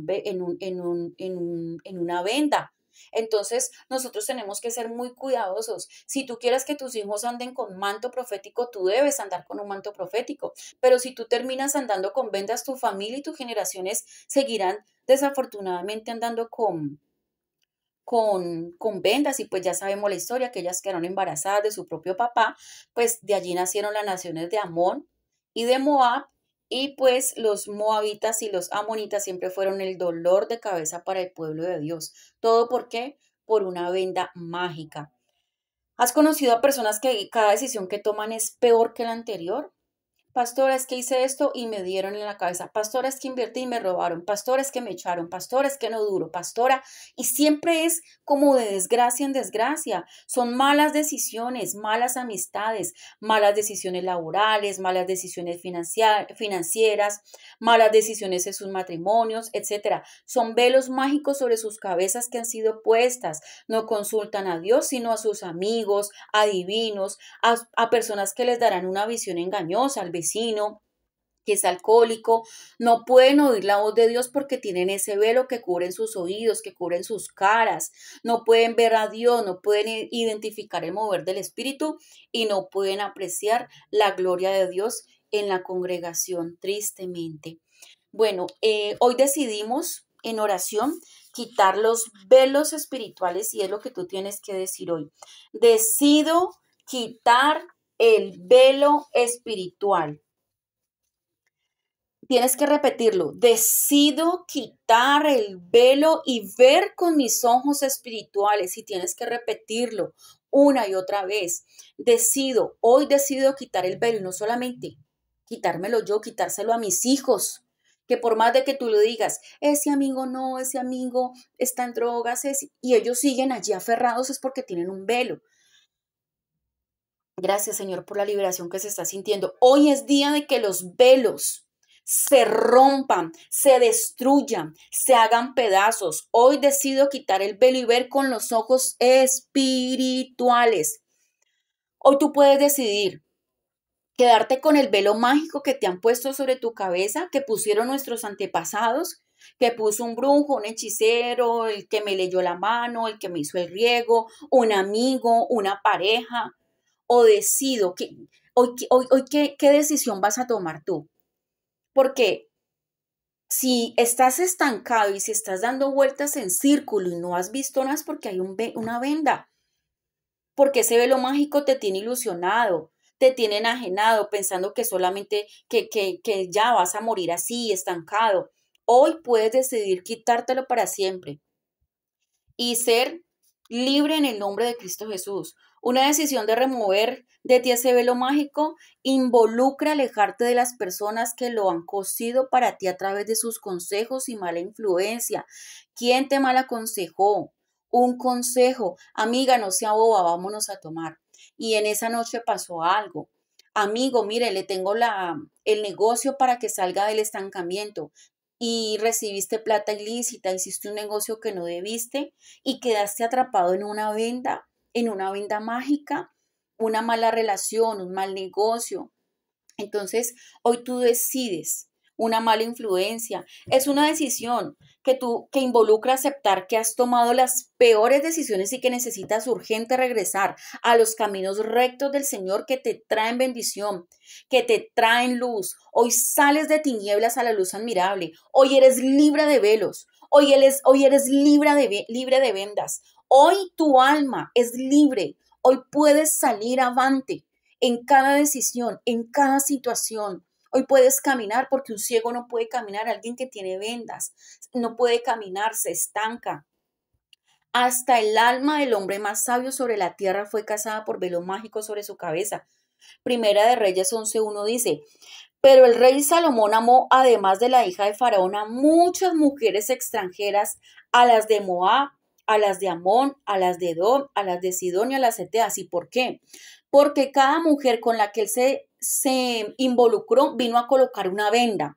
una venda. Entonces, nosotros tenemos que ser muy cuidadosos. Si tú quieres que tus hijos anden con manto profético, tú debes andar con un manto profético. Pero si tú terminas andando con vendas, tu familia y tus generaciones seguirán desafortunadamente andando con vendas y pues ya sabemos la historia, que ellas quedaron embarazadas de su propio papá, pues de allí nacieron las naciones de Amón y de Moab y pues los moabitas y los amonitas siempre fueron el dolor de cabeza para el pueblo de Dios. ¿Todo por qué? Por una venda mágica. ¿Has conocido a personas que cada decisión que toman es peor que la anterior? Pastora, es que hice esto y me dieron en la cabeza. Pastora, es que invertí y me robaron. Pastora, es que me echaron. Pastora, es que no duro. Pastora, y siempre es como de desgracia en desgracia. Son malas decisiones, malas amistades, malas decisiones laborales, malas decisiones financieras, malas decisiones en sus matrimonios, etcétera. Son velos mágicos sobre sus cabezas que han sido puestas. No consultan a Dios, sino a sus amigos, adivinos, a personas que les darán una visión engañosa, al vecino que es alcohólico. No pueden oír la voz de Dios porque tienen ese velo que cubre sus oídos, que cubren sus caras. No pueden ver a Dios, no pueden identificar el mover del Espíritu y no pueden apreciar la gloria de Dios en la congregación, tristemente. Bueno, hoy decidimos en oración quitar los velos espirituales y es lo que tú tienes que decir hoy. Decido quitar el velo espiritual. Tienes que repetirlo. Decido quitar el velo y ver con mis ojos espirituales. Y tienes que repetirlo una y otra vez. Hoy decido quitar el velo y no solamente quitármelo yo, quitárselo a mis hijos. Que por más de que tú lo digas, ese amigo no, ese amigo está en drogas, y ellos siguen allí aferrados, es porque tienen un velo. Gracias, Señor, por la liberación que se está sintiendo. Hoy es día de que los velos se rompan, se destruyan, se hagan pedazos. Hoy decido quitar el velo y ver con los ojos espirituales. Hoy tú puedes decidir quedarte con el velo mágico que te han puesto sobre tu cabeza, que pusieron nuestros antepasados, que puso un brujo, un hechicero, el que me leyó la mano, el que me hizo el riego, un amigo, una pareja, o decido que hoy qué decisión vas a tomar tú. Porque si estás estancado y si estás dando vueltas en círculo y no has visto nada es porque hay una venda, porque ese velo mágico te tiene ilusionado, te tiene enajenado, pensando que solamente que ya vas a morir así, estancado. Hoy puedes decidir quitártelo para siempre y ser libre en el nombre de Cristo Jesús. Una decisión de remover de ti ese velo mágico involucra alejarte de las personas que lo han cosido para ti a través de sus consejos y mala influencia. ¿Quién te mal aconsejó? Un consejo, amiga, no sea boba, vámonos a tomar. Y en esa noche pasó algo. Amigo, mire, le tengo el negocio para que salga del estancamiento y recibiste plata ilícita, hiciste un negocio que no debiste y quedaste atrapado en una venda mágica, una mala relación, un mal negocio. Entonces, hoy tú decides una mala influencia. Es una decisión que involucra aceptar que has tomado las peores decisiones y que necesitas urgente regresar a los caminos rectos del Señor que te traen bendición, que te traen luz. Hoy sales de tinieblas a la luz admirable. Hoy eres libre de velos. Hoy eres libre de vendas. Hoy tu alma es libre. Hoy puedes salir avante en cada decisión, en cada situación. Hoy puedes caminar porque un ciego no puede caminar, alguien que tiene vendas no puede caminar, se estanca. Hasta el alma del hombre más sabio sobre la tierra fue cazada por velo mágico sobre su cabeza. Primera de Reyes 11:1 dice, pero el rey Salomón amó, además de la hija de Faraón, a muchas mujeres extranjeras, a las de Moab, a las de Amón, a las de Edom, a las de Sidón y a las eteas. ¿Y por qué? Porque cada mujer con la que él se involucró vino a colocar una venda.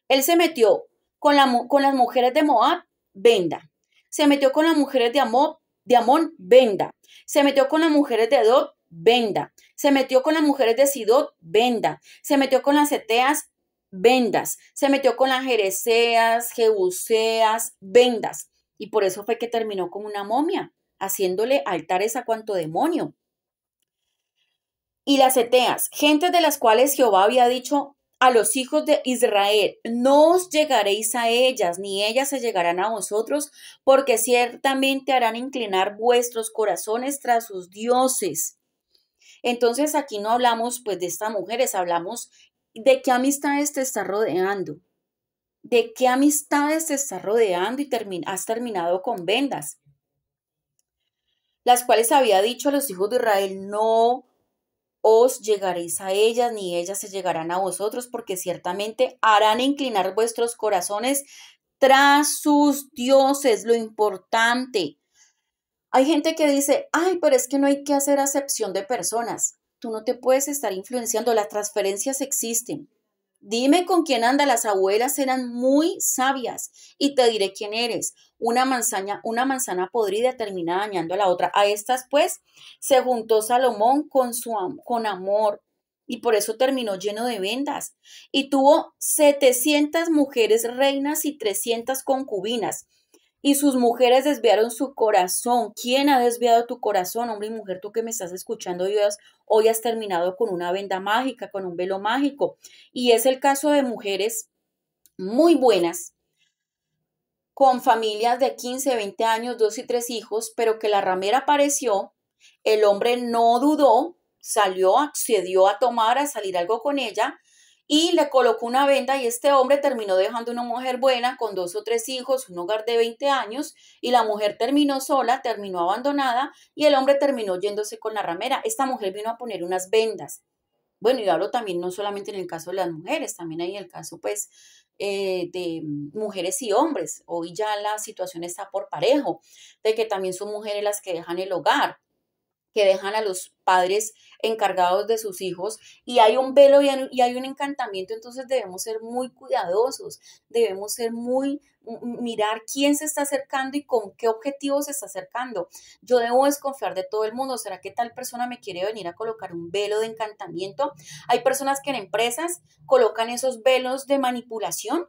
Él se metió con las mujeres de Moab, venda. Se metió con las mujeres de Amón, venda. Se metió con las mujeres de Edom, venda. Se metió con las mujeres de Sidón, venda. Se metió con las eteas, vendas. Se metió con las jereceas, jebuseas, vendas. Y por eso fue que terminó como una momia, haciéndole altares a cuanto demonio. Y las eteas, gentes de las cuales Jehová había dicho a los hijos de Israel, no os llegaréis a ellas, ni ellas se llegarán a vosotros, porque ciertamente harán inclinar vuestros corazones tras sus dioses. Entonces aquí no hablamos pues de estas mujeres, hablamos de qué amistades te está rodeando, de qué amistades te está rodeando y has terminado con vendas, las cuales había dicho a los hijos de Israel, no os llegaréis a ellas, ni ellas se llegarán a vosotros, porque ciertamente harán inclinar vuestros corazones tras sus dioses. Lo importante. Hay gente que dice, ay, pero es que no hay que hacer acepción de personas. Tú no te puedes estar influenciando, las transferencias existen. Dime con quién anda, las abuelas eran muy sabias y te diré quién eres. Una manzana podrida termina dañando a la otra. A estas pues se juntó Salomón con amor y por eso terminó lleno de vendas y tuvo 700 mujeres reinas y 300 concubinas. Y sus mujeres desviaron su corazón. ¿Quién ha desviado tu corazón, hombre y mujer? Tú que me estás escuchando hoy has terminado con una venda mágica, con un velo mágico. Y es el caso de mujeres muy buenas, con familias de 15, 20 años, 2 y 3 hijos, pero que la ramera apareció, el hombre no dudó, salió, accedió a tomar, a salir algo con ella, y le colocó una venda y este hombre terminó dejando una mujer buena con 2 o 3 hijos, un hogar de 20 años y la mujer terminó sola, terminó abandonada y el hombre terminó yéndose con la ramera. Esta mujer vino a poner unas vendas. Bueno, y hablo también no solamente en el caso de las mujeres, también hay el caso pues de mujeres y hombres. Hoy ya la situación está por parejo, de que también son mujeres las que dejan el hogar, que dejan a los padres encargados de sus hijos y hay un velo y hay un encantamiento, entonces debemos ser muy cuidadosos, debemos ser mirar quién se está acercando y con qué objetivo se está acercando. Yo debo desconfiar de todo el mundo. ¿Será que tal persona me quiere venir a colocar un velo de encantamiento? Hay personas que en empresas colocan esos velos de manipulación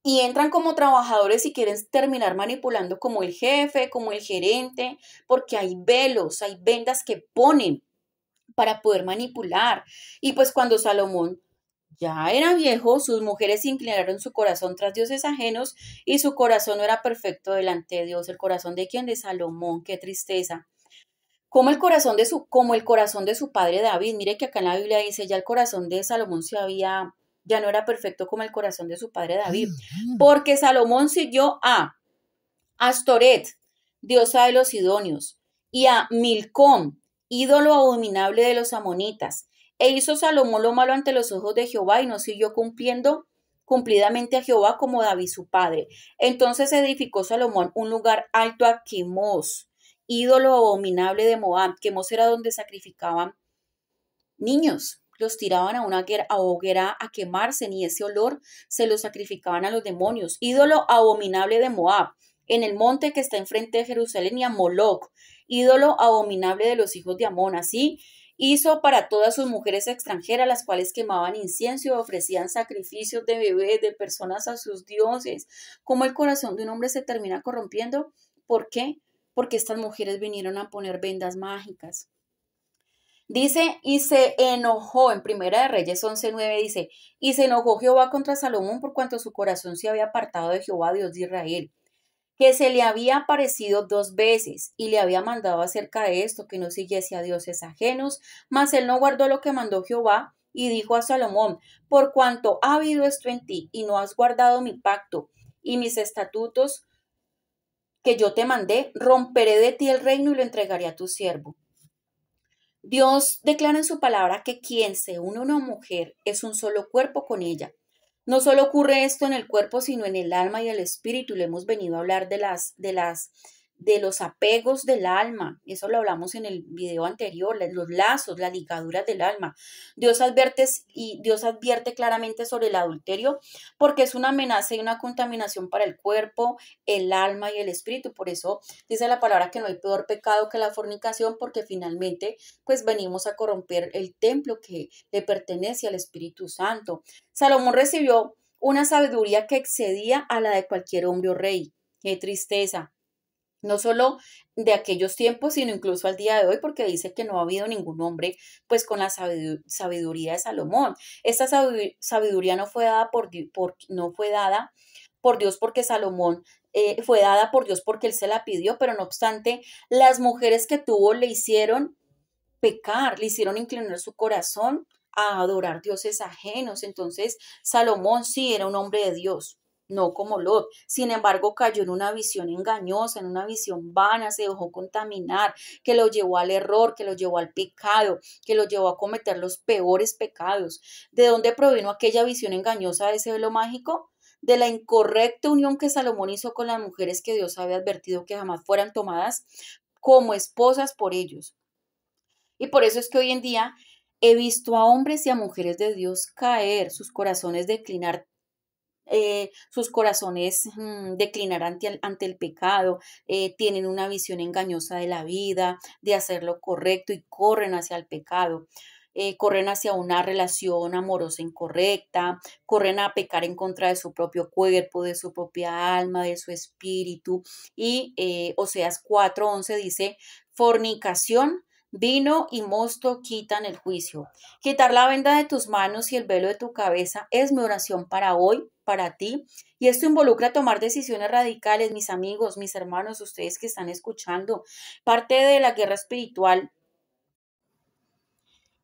y entran como trabajadores y quieren terminar manipulando como el jefe, como el gerente, porque hay velos, hay vendas que ponen. para poder manipular. Y pues cuando Salomón ya era viejo, sus mujeres inclinaron su corazón tras dioses ajenos y su corazón no era perfecto delante de Dios. ¿El corazón de quién? De Salomón. Qué tristeza. Como el corazón de su padre David. Mire que acá en la Biblia dice, ya el corazón de Salomón ya no era perfecto como el corazón de su padre David. Porque Salomón siguió a Astoret, diosa de los sidonios, y a Milcom, ídolo abominable de los amonitas. E hizo Salomón lo malo ante los ojos de Jehová y no siguió cumplidamente a Jehová como David su padre. Entonces edificó Salomón un lugar alto a Quemos, ídolo abominable de Moab. Quemos era donde sacrificaban niños. Los tiraban a una hoguera a quemarse, y ese olor se lo sacrificaban a los demonios. Ídolo abominable de Moab, en el monte que está enfrente de Jerusalén, y a Moloc, ídolo abominable de los hijos de Amón. Así hizo para todas sus mujeres extranjeras, las cuales quemaban incienso y ofrecían sacrificios de bebés, de personas a sus dioses. ¿Cómo el corazón de un hombre se termina corrompiendo? ¿Por qué? Porque estas mujeres vinieron a poner vendas mágicas. Dice, y se enojó, en Primera de Reyes 11:9 dice, y se enojó Jehová contra Salomón por cuanto su corazón se había apartado de Jehová, Dios de Israel, que se le había aparecido 2 veces y le había mandado acerca de esto, que no siguiese a dioses ajenos, mas él no guardó lo que mandó Jehová, y dijo a Salomón, por cuanto ha habido esto en ti, y no has guardado mi pacto y mis estatutos que yo te mandé, romperé de ti el reino y lo entregaré a tu siervo. Dios declara en su palabra que quien se une a una mujer es un solo cuerpo con ella. No solo ocurre esto en el cuerpo, sino en el alma y el espíritu. Le hemos venido a hablar de los apegos del alma. Eso lo hablamos en el video anterior, los lazos, las ligaduras del alma. Dios advierte claramente sobre el adulterio porque es una amenaza y una contaminación para el cuerpo, el alma y el espíritu. Por eso dice la palabra que no hay peor pecado que la fornicación, porque finalmente pues venimos a corromper el templo que le pertenece al Espíritu Santo. Salomón recibió una sabiduría que excedía a la de cualquier hombre o rey. Qué tristeza. No solo de aquellos tiempos, sino incluso al día de hoy, porque dice que no ha habido ningún hombre pues con la sabiduría de Salomón. Esta sabiduría no fue dada no fue dada por Dios porque Salomón fue dada por Dios porque él se la pidió, pero no obstante, las mujeres que tuvo le hicieron pecar, le hicieron inclinar su corazón a adorar dioses ajenos. Entonces, Salomón sí era un hombre de Dios, no como Lot. Sin embargo, cayó en una visión engañosa, en una visión vana, se dejó contaminar, que lo llevó al error, que lo llevó al pecado, que lo llevó a cometer los peores pecados. ¿De dónde provino aquella visión engañosa de ese velo mágico? De la incorrecta unión que Salomón hizo con las mujeres que Dios había advertido que jamás fueran tomadas como esposas por ellos. Y por eso es que hoy en día he visto a hombres y a mujeres de Dios caer, sus corazones declinar, declinar ante el pecado, tienen una visión engañosa de la vida, de hacer lo correcto y corren hacia el pecado. Corren hacia una relación amorosa incorrecta, corren a pecar en contra de su propio cuerpo, de su propia alma, de su espíritu. Y Oseas 4:11 dice, fornicación, vino y mosto quitan el juicio. Quitar la venda de tus manos y el velo de tu cabeza es mi oración para hoy, para ti. Y esto involucra tomar decisiones radicales, mis amigos, mis hermanos, ustedes que están escuchando. Parte de la guerra espiritual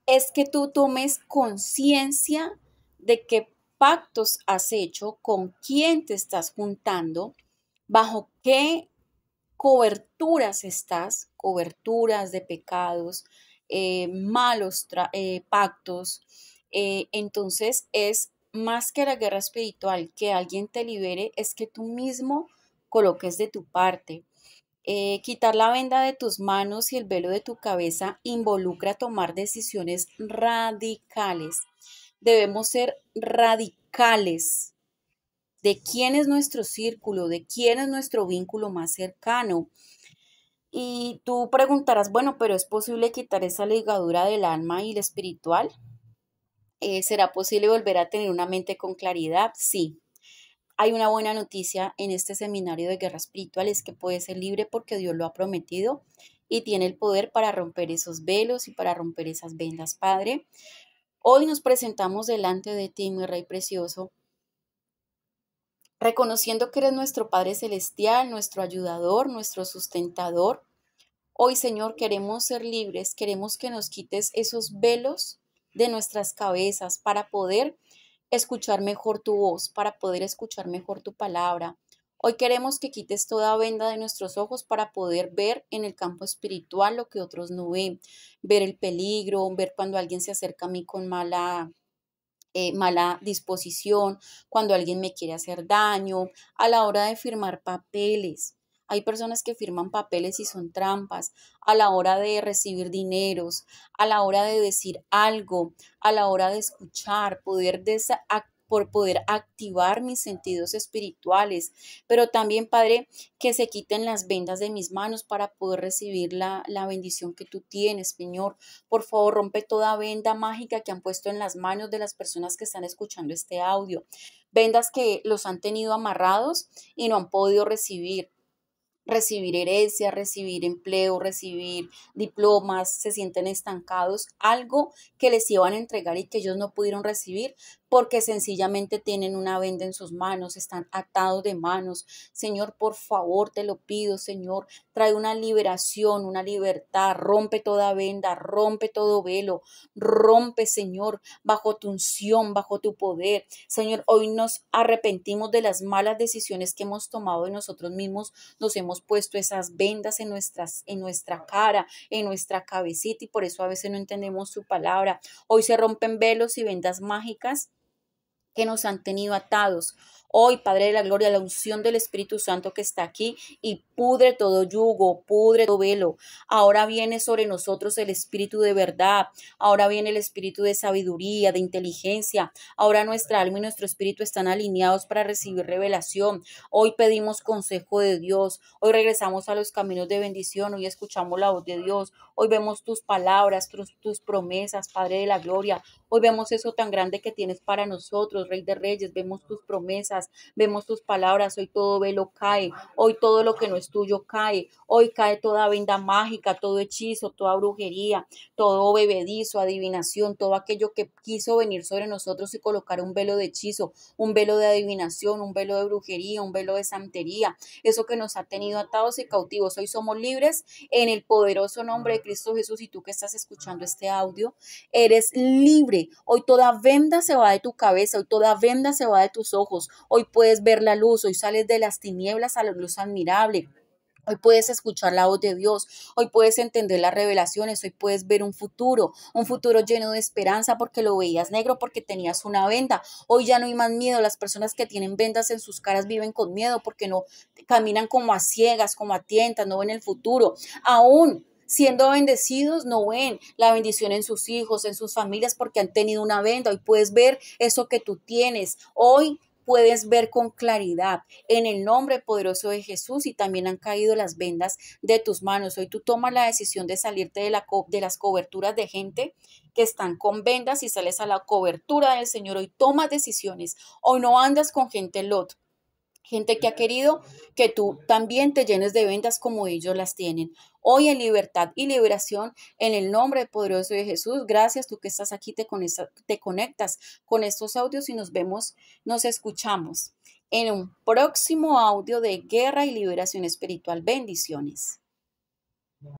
es que tú tomes conciencia de qué pactos has hecho, con quién te estás juntando, bajo qué coberturas de pecados, malos pactos. Entonces es más que la guerra espiritual, que alguien te libere, es que tú mismo coloques de tu parte. Quitar la venda de tus manos y el velo de tu cabeza involucra tomar decisiones radicales. Debemos ser radicales de quién es nuestro círculo, de quién es nuestro vínculo más cercano. Y tú preguntarás, bueno, pero ¿es posible quitar esa ligadura del alma y el espiritual? ¿Será posible volver a tener una mente con claridad? Sí. Hay una buena noticia en este seminario de guerra espiritual, es que puedes ser libre porque Dios lo ha prometido y tiene el poder para romper esos velos y para romper esas vendas, Padre. Hoy nos presentamos delante de ti, mi Rey precioso, reconociendo que eres nuestro Padre Celestial, nuestro ayudador, nuestro sustentador. Hoy, Señor, queremos ser libres, queremos que nos quites esos velos de nuestras cabezas para poder escuchar mejor tu voz, para poder escuchar mejor tu palabra. Hoy queremos que quites toda venda de nuestros ojos para poder ver en el campo espiritual lo que otros no ven, ver el peligro, ver cuando alguien se acerca a mí con mala disposición, cuando alguien me quiere hacer daño, a la hora de firmar papeles. Hay personas que firman papeles y son trampas, a la hora de recibir dineros, a la hora de decir algo, a la hora de escuchar, por poder activar mis sentidos espirituales, pero también, Padre, que se quiten las vendas de mis manos para poder recibir la bendición que tú tienes, Señor. Por favor, rompe toda venda mágica que han puesto en las manos de las personas que están escuchando este audio. Vendas que los han tenido amarrados y no han podido recibir herencia, recibir empleo, recibir diplomas, se sienten estancados, algo que les iban a entregar y que ellos no pudieron recibir porque sencillamente tienen una venda en sus manos, están atados de manos. Señor, por favor, te lo pido, Señor, trae una liberación, una libertad, rompe toda venda, rompe todo velo, rompe, Señor, bajo tu unción, bajo tu poder. Señor, hoy nos arrepentimos de las malas decisiones que hemos tomado de nosotros mismos, nos hemos puesto esas vendas en nuestra cara, en nuestra cabecita y por eso a veces no entendemos su palabra. Hoy se rompen velos y vendas mágicas que nos han tenido atados. Hoy, Padre de la Gloria, la unción del Espíritu Santo que está aquí y pudre todo yugo, pudre todo velo. Ahora viene sobre nosotros el Espíritu de verdad. Ahora viene el Espíritu de sabiduría, de inteligencia. Ahora nuestra alma y nuestro espíritu están alineados para recibir revelación. Hoy pedimos consejo de Dios. Hoy regresamos a los caminos de bendición. Hoy escuchamos la voz de Dios. Hoy vemos tus palabras, tus promesas, Padre de la Gloria. Hoy vemos eso tan grande que tienes para nosotros, Rey de Reyes. Vemos tus promesas, vemos tus palabras. Hoy todo velo cae. Hoy todo lo que no es tuyo cae. Hoy cae toda venda mágica, todo hechizo, toda brujería, todo bebedizo, adivinación, todo aquello que quiso venir sobre nosotros y colocar un velo de hechizo, un velo de adivinación, un velo de brujería, un velo de santería. Eso que nos ha tenido atados y cautivos. Hoy somos libres en el poderoso nombre de Cristo Jesús. Y tú que estás escuchando este audio, eres libre. Hoy toda venda se va de tu cabeza, hoy toda venda se va de tus ojos. Hoy puedes ver la luz, hoy sales de las tinieblas a la luz admirable. Hoy puedes escuchar la voz de Dios, hoy puedes entender las revelaciones, hoy puedes ver un futuro lleno de esperanza porque lo veías negro, porque tenías una venda. Hoy ya no hay más miedo, las personas que tienen vendas en sus caras viven con miedo porque no caminan como a ciegas, como a tientas, no ven el futuro. Aún siendo bendecidos, no ven la bendición en sus hijos, en sus familias, porque han tenido una venda. Hoy puedes ver eso que tú tienes. Hoy puedes ver con claridad en el nombre poderoso de Jesús y también han caído las vendas de tus manos. Hoy tú tomas la decisión de salirte de las coberturas de gente que están con vendas y sales a la cobertura del Señor. Hoy tomas decisiones. Hoy no andas con gente lot. Gente que ha querido que tú también te llenes de vendas como ellos las tienen. Hoy en libertad y liberación, en el nombre poderoso de Jesús. Gracias, tú que estás aquí, te conectas con estos audios y nos vemos, nos escuchamos en un próximo audio de Guerra y Liberación Espiritual. Bendiciones.